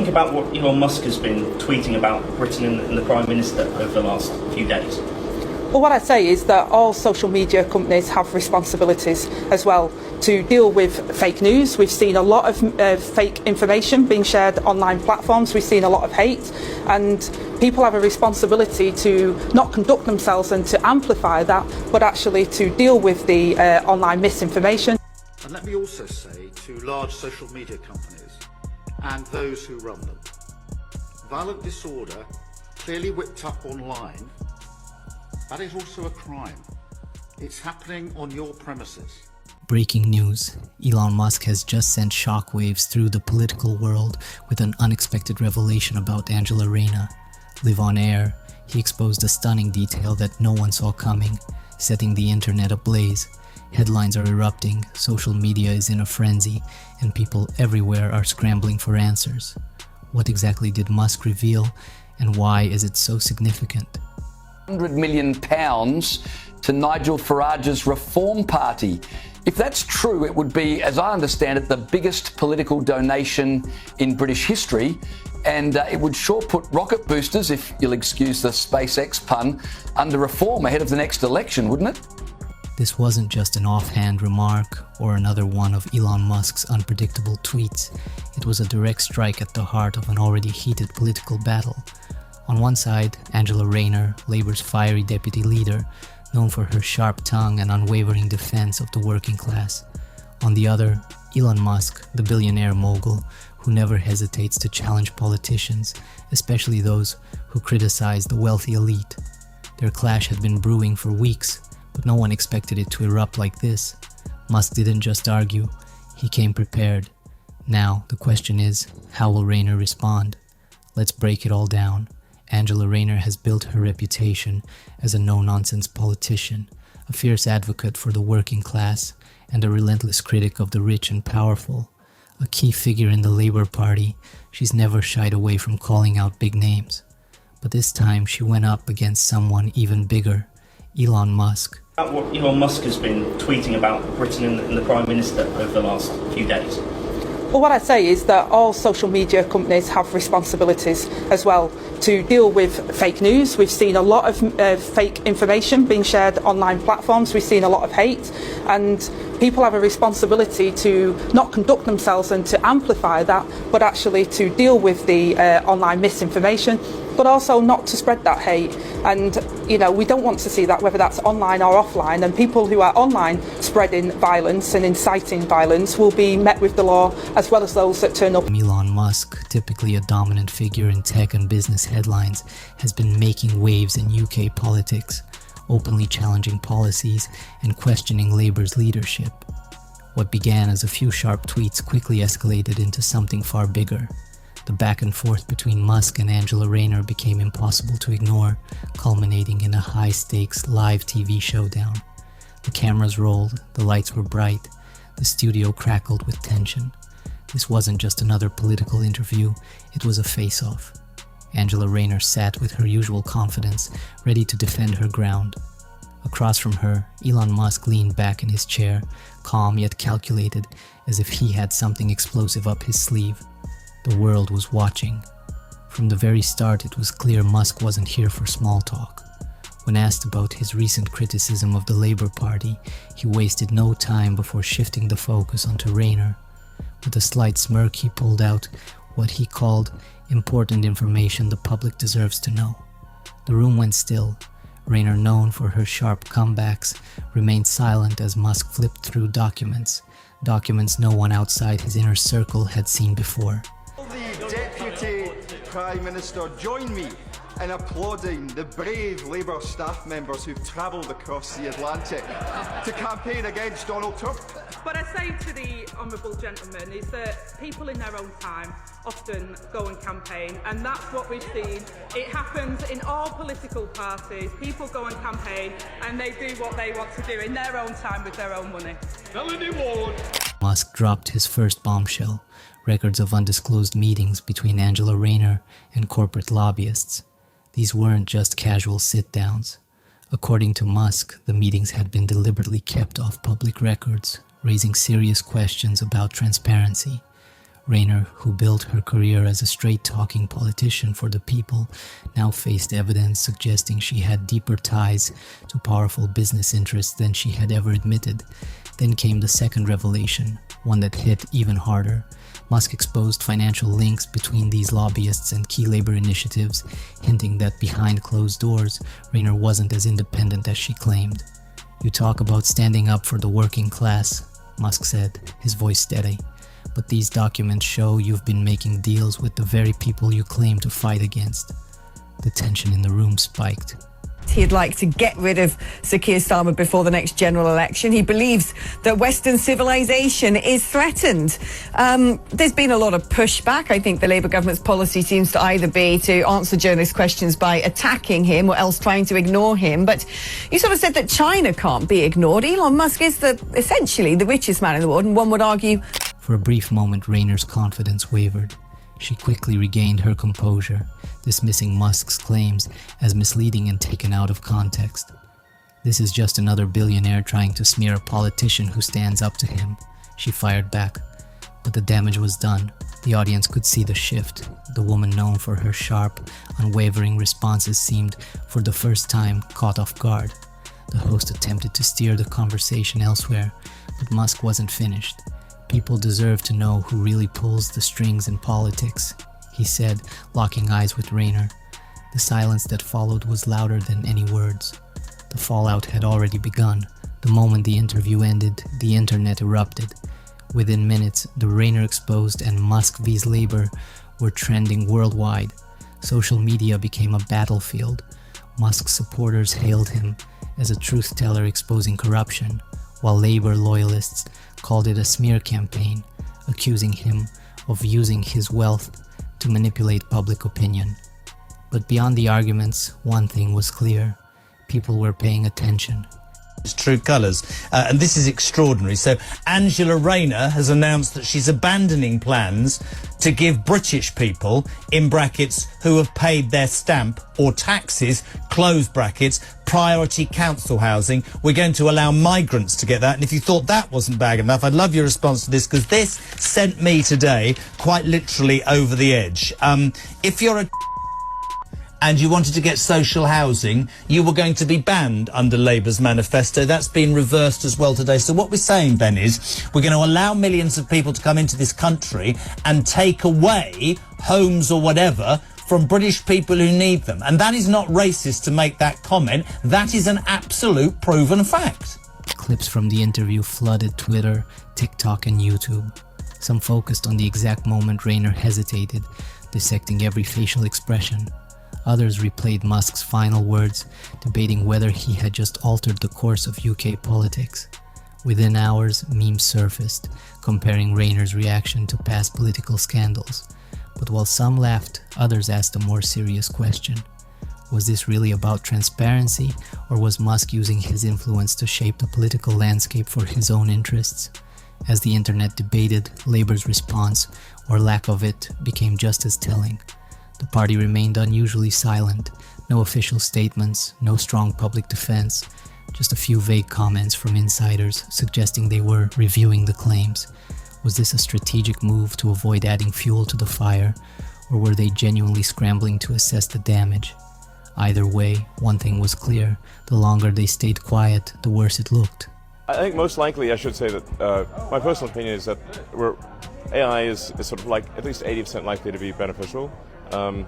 think about what Elon Musk has been tweeting about Britain and the Prime Minister over the last few days? Well, what I'd say is that all social media companies have responsibilities as well to deal with fake news. We've seen a lot of fake information being shared online platforms. We've seen a lot of hate, and people have a responsibility to not conduct themselves and to amplify that, but actually to deal with the online misinformation. And let me also say to large social media companies and those who run them, violent disorder clearly whipped up online, that is also a crime. It's happening on your premises. Breaking news. Elon Musk has just sent shockwaves through the political world with an unexpected revelation about Angela Rayner. Live on air, he exposed a stunning detail that no one saw coming, setting the internet ablaze. Headlines are erupting, social media is in a frenzy, and people everywhere are scrambling for answers. What exactly did Musk reveal, and why is it so significant? £100 million to Nigel Farage's Reform Party. If that's true, it would be, as I understand it, the biggest political donation in British history, and it would sure put rocket boosters, if you'll excuse the SpaceX pun, under reform ahead of the next election, wouldn't it? This wasn't just an offhand remark or another one of Elon Musk's unpredictable tweets. It was a direct strike at the heart of an already heated political battle. On one side, Angela Rayner, Labour's fiery deputy leader, known for her sharp tongue and unwavering defense of the working class. On the other, Elon Musk, the billionaire mogul, who never hesitates to challenge politicians, especially those who criticize the wealthy elite. Their clash had been brewing for weeks, but no one expected it to erupt like this. Musk didn't just argue, he came prepared. Now, the question is, how will Rayner respond? Let's break it all down. Angela Rayner has built her reputation as a no-nonsense politician, a fierce advocate for the working class, and a relentless critic of the rich and powerful. A key figure in the Labour Party, she's never shied away from calling out big names. But this time she went up against someone even bigger, Elon Musk. About what Elon Musk has been tweeting about Britain and the Prime Minister over the last few days? Well, what I'd say is that all social media companies have responsibilities as well to deal with fake news. We've seen a lot of fake information being shared online platforms. We've seen a lot of hate, and people have a responsibility to not conduct themselves and to amplify that, but actually to deal with the online misinformation, but also not to spread that hate. And, you know, we don't want to see that, whether that's online or offline, and people who are online spreading violence and inciting violence will be met with the law, as well as those that turn up. Elon Musk, typically a dominant figure in tech and business headlines, has been making waves in UK politics, openly challenging policies and questioning Labour's leadership. What began as a few sharp tweets quickly escalated into something far bigger. The back and forth between Musk and Angela Rayner became impossible to ignore, culminating in a high-stakes live TV showdown. The cameras rolled, the lights were bright, the studio crackled with tension. This wasn't just another political interview, it was a face-off. Angela Rayner sat with her usual confidence, ready to defend her ground. Across from her, Elon Musk leaned back in his chair, calm yet calculated, as if he had something explosive up his sleeve. The world was watching. From the very start, it was clear Musk wasn't here for small talk. When asked about his recent criticism of the Labour Party, he wasted no time before shifting the focus onto Rayner. With a slight smirk, he pulled out what he called important information the public deserves to know. The room went still. Rayner, known for her sharp comebacks, remained silent as Musk flipped through documents no one outside his inner circle had seen before. The Deputy Prime Minister join me in applauding the brave Labour staff members who've travelled across the Atlantic to campaign against Donald Trump. What I say to the honourable gentleman is that people in their own time often go and campaign, and that's what we've seen. It happens in all political parties. People go and campaign and they do what they want to do in their own time with their own money. Melanie Ward. Musk dropped his first bombshell, records of undisclosed meetings between Angela Rayner and corporate lobbyists. These weren't just casual sit-downs. According to Musk, the meetings had been deliberately kept off public records, raising serious questions about transparency. Rayner, who built her career as a straight-talking politician for the people, now faced evidence suggesting she had deeper ties to powerful business interests than she had ever admitted. Then came the second revelation, one that hit even harder. Musk exposed financial links between these lobbyists and key labor initiatives, hinting that behind closed doors, Rayner wasn't as independent as she claimed. "You talk about standing up for the working class," Musk said, his voice steady. "But these documents show you've been making deals with the very people you claim to fight against." The tension in the room spiked. He'd like to get rid of Sir Keir Starmer before the next general election. He believes that Western civilization is threatened. There's been a lot of pushback. I think the Labour government's policy seems to either be to answer journalists' questions by attacking him or else trying to ignore him. But you sort of said that China can't be ignored. Elon Musk is essentially the richest man in the world, and one would argue... For a brief moment, Rayner's confidence wavered. She quickly regained her composure, dismissing Musk's claims as misleading and taken out of context. "This is just another billionaire trying to smear a politician who stands up to him," she fired back. But the damage was done. The audience could see the shift. The woman known for her sharp, unwavering responses seemed, for the first time, caught off guard. The host attempted to steer the conversation elsewhere, but Musk wasn't finished. "People deserve to know who really pulls the strings in politics," he said, locking eyes with Rayner. The silence that followed was louder than any words. The fallout had already begun. The moment the interview ended, the internet erupted. Within minutes, the Rayner exposed and Musk vs. Labour were trending worldwide. Social media became a battlefield. Musk's supporters hailed him as a truth-teller exposing corruption, while Labour loyalists called it a smear campaign, accusing him of using his wealth to manipulate public opinion. But beyond the arguments, one thing was clear. People were paying attention. Its true colours, and this is extraordinary. So Angela Rayner has announced that she's abandoning plans to give British people, in brackets, who have paid their stamp or taxes, close brackets, priority council housing. We're going to allow migrants to get that. And if you thought that wasn't bad enough, I'd love your response to this, because this sent me today quite literally over the edge. If you're a and you wanted to get social housing, you were going to be banned under Labour's manifesto. That's been reversed as well today. So what we're saying, Ben, is we're going to allow millions of people to come into this country and take away homes or whatever from British people who need them. And that is not racist to make that comment. That is an absolute proven fact. Clips from the interview flooded Twitter, TikTok and YouTube. Some focused on the exact moment Rayner hesitated, dissecting every facial expression. Others replayed Musk's final words, debating whether he had just altered the course of UK politics. Within hours, memes surfaced, comparing Rayner's reaction to past political scandals. But while some laughed, others asked a more serious question. Was this really about transparency, or was Musk using his influence to shape the political landscape for his own interests? As the internet debated, Labour's response, or lack of it, became just as telling. The party remained unusually silent, no official statements, no strong public defense, just a few vague comments from insiders suggesting they were reviewing the claims. Was this a strategic move to avoid adding fuel to the fire, or were they genuinely scrambling to assess the damage? Either way, one thing was clear: the longer they stayed quiet, the worse it looked. I think most likely I should say that my personal opinion is that AI is sort of like at least 80% likely to be beneficial. And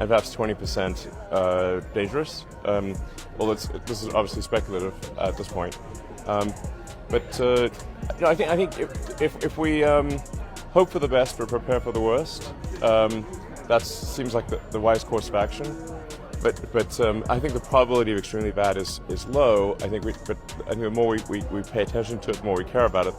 perhaps 20% dangerous. Well, this is obviously speculative at this point. But I think if we hope for the best but prepare for the worst, that seems like the wise course of action. But I think the probability of extremely bad is low. I think the more we pay attention to it, the more we care about it,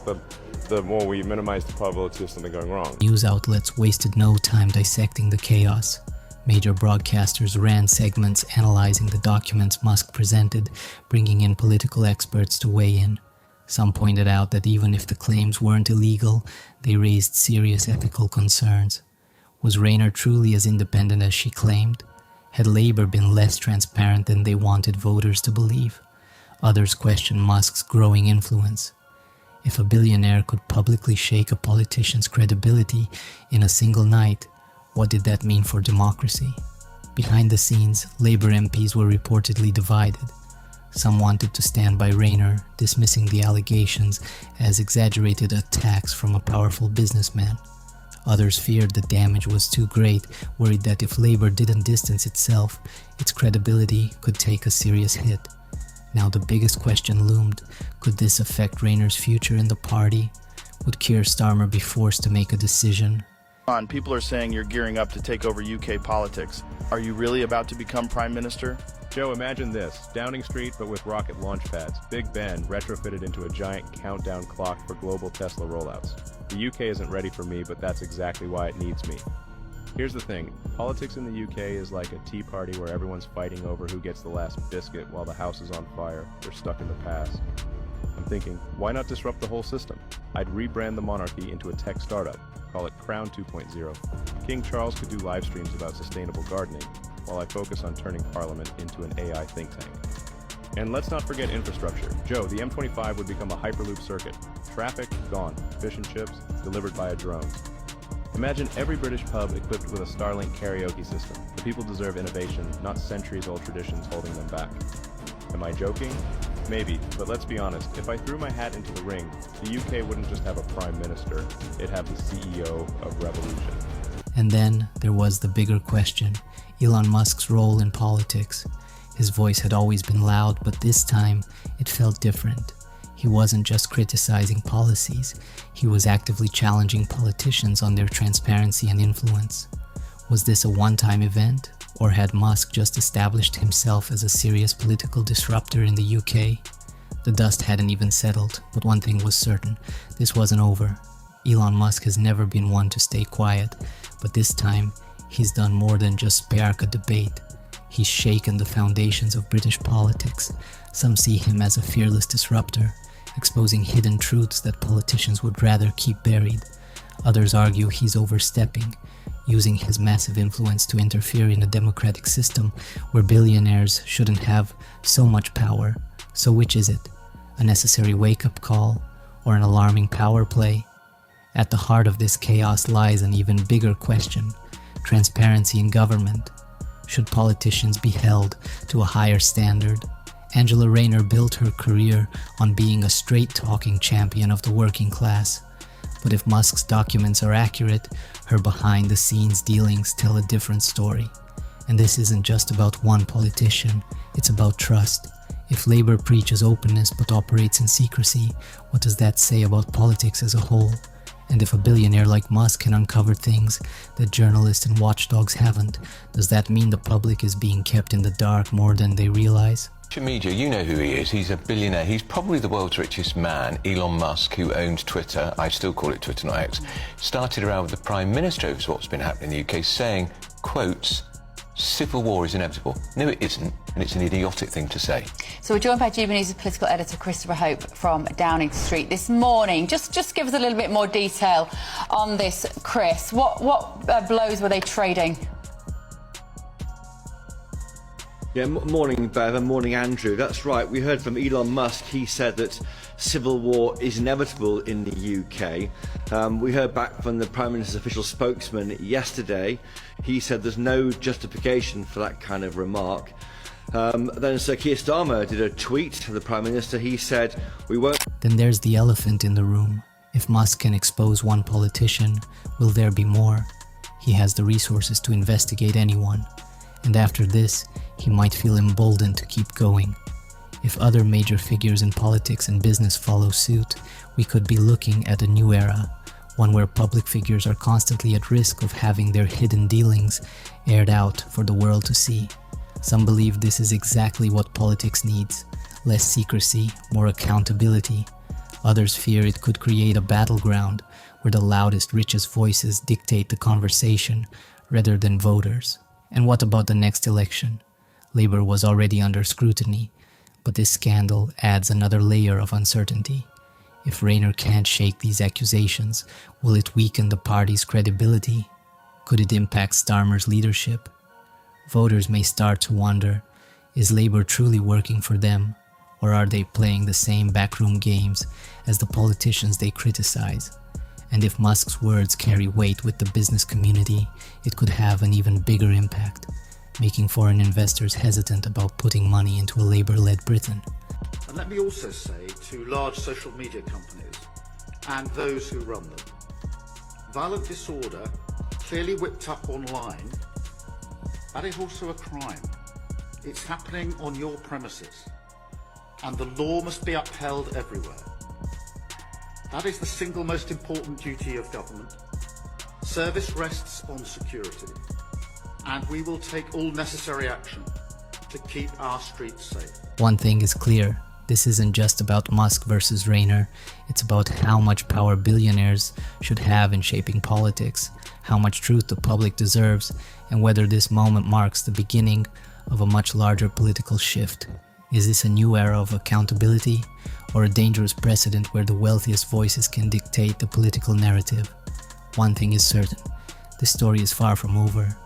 the more we minimize the probability of something going wrong. News outlets wasted no time dissecting the chaos. Major broadcasters ran segments analyzing the documents Musk presented, bringing in political experts to weigh in. Some pointed out that even if the claims weren't illegal, they raised serious ethical concerns. Was Rayner truly as independent as she claimed? Had Labour been less transparent than they wanted voters to believe? Others questioned Musk's growing influence. If a billionaire could publicly shake a politician's credibility in a single night, what did that mean for democracy? Behind the scenes, Labour MPs were reportedly divided. Some wanted to stand by Rayner, dismissing the allegations as exaggerated attacks from a powerful businessman. Others feared the damage was too great, worried that if Labour didn't distance itself, its credibility could take a serious hit. Now the biggest question loomed: could this affect Rayner's future in the party? Would Keir Starmer be forced to make a decision? People are saying you're gearing up to take over UK politics. Are you really about to become Prime Minister? Joe, imagine this. Downing Street, but with rocket launch pads. Big Ben retrofitted into a giant countdown clock for global Tesla rollouts. The UK isn't ready for me, but that's exactly why it needs me. Here's the thing. Politics in the UK is like a tea party where everyone's fighting over who gets the last biscuit while the house is on fire. They're stuck in the past. I'm thinking, why not disrupt the whole system? I'd rebrand the monarchy into a tech startup. Call it Crown 2.0. King Charles could do live streams about sustainable gardening, while I focus on turning Parliament into an AI think tank. And let's not forget infrastructure. Joe, the M25 would become a Hyperloop circuit. Traffic, gone. Fish and chips, delivered by a drone. Imagine every British pub equipped with a Starlink karaoke system. The people deserve innovation, not centuries-old traditions holding them back. Am I joking? Maybe, but let's be honest, if I threw my hat into the ring, the UK wouldn't just have a Prime Minister, it'd have the CEO of revolution. And then there was the bigger question: Elon Musk's role in politics. His voice had always been loud, but this time it felt different. He wasn't just criticizing policies, he was actively challenging politicians on their transparency and influence. Was this a one-time event, or had Musk just established himself as a serious political disruptor in the UK? The dust hadn't even settled, but one thing was certain: this wasn't over. Elon Musk has never been one to stay quiet, but this time he's done more than just spark a debate. He's shaken the foundations of British politics. Some see him as a fearless disruptor, exposing hidden truths that politicians would rather keep buried. Others argue he's overstepping, using his massive influence to interfere in a democratic system where billionaires shouldn't have so much power. So which is it? A necessary wake-up call, or an alarming power play? At the heart of this chaos lies an even bigger question: transparency in government. Should politicians be held to a higher standard? Angela Rayner built her career on being a straight-talking champion of the working class. But if Musk's documents are accurate, her behind-the-scenes dealings tell a different story. And this isn't just about one politician, it's about trust. If Labour preaches openness but operates in secrecy, what does that say about politics as a whole? And if a billionaire like Musk can uncover things that journalists and watchdogs haven't, does that mean the public is being kept in the dark more than they realize? Media, you know who he is. He's a billionaire. He's probably the world's richest man. Elon Musk, who owns Twitter, I still call it Twitter, not X, started around with the Prime Minister of what's been happening in the UK, saying, quotes, "Civil war is inevitable." No, it isn't, and it's an idiotic thing to say. So we're joined by GB News' political editor Christopher Hope from Downing Street this morning. Just give us a little bit more detail on this, Chris. What blows were they trading? Yeah, morning, Bev, and morning, Andrew. That's right. We heard from Elon Musk. He said that civil war is inevitable in the UK. We heard back from the Prime Minister's official spokesman yesterday. He said there's no justification for that kind of remark. Then Sir Keir Starmer did a tweet to the Prime Minister. He said, "We won't..." Then there's the elephant in the room. If Musk can expose one politician, will there be more? He has the resources to investigate anyone. And after this, he might feel emboldened to keep going. If other major figures in politics and business follow suit, we could be looking at a new era, one where public figures are constantly at risk of having their hidden dealings aired out for the world to see. Some believe this is exactly what politics needs: less secrecy, more accountability. Others fear it could create a battleground where the loudest, richest voices dictate the conversation rather than voters. And what about the next election? Labour was already under scrutiny, but this scandal adds another layer of uncertainty. If Rayner can't shake these accusations, will it weaken the party's credibility? Could it impact Starmer's leadership? Voters may start to wonder, is Labour truly working for them, Or are they playing the same backroom games as the politicians they criticize? And if Musk's words carry weight with the business community, it could have an even bigger impact, making foreign investors hesitant about putting money into a Labour-led Britain. And let me also say to large social media companies and those who run them, violent disorder clearly whipped up online, that is also a crime. It's happening on your premises, and the law must be upheld everywhere. That is the single most important duty of government. Service rests on security, and we will take all necessary action to keep our streets safe. One thing is clear, this isn't just about Musk versus Rayner, it's about how much power billionaires should have in shaping politics, how much truth the public deserves, and whether this moment marks the beginning of a much larger political shift. Is this a new era of accountability, or a dangerous precedent where the wealthiest voices can dictate the political narrative? One thing is certain, this story is far from over.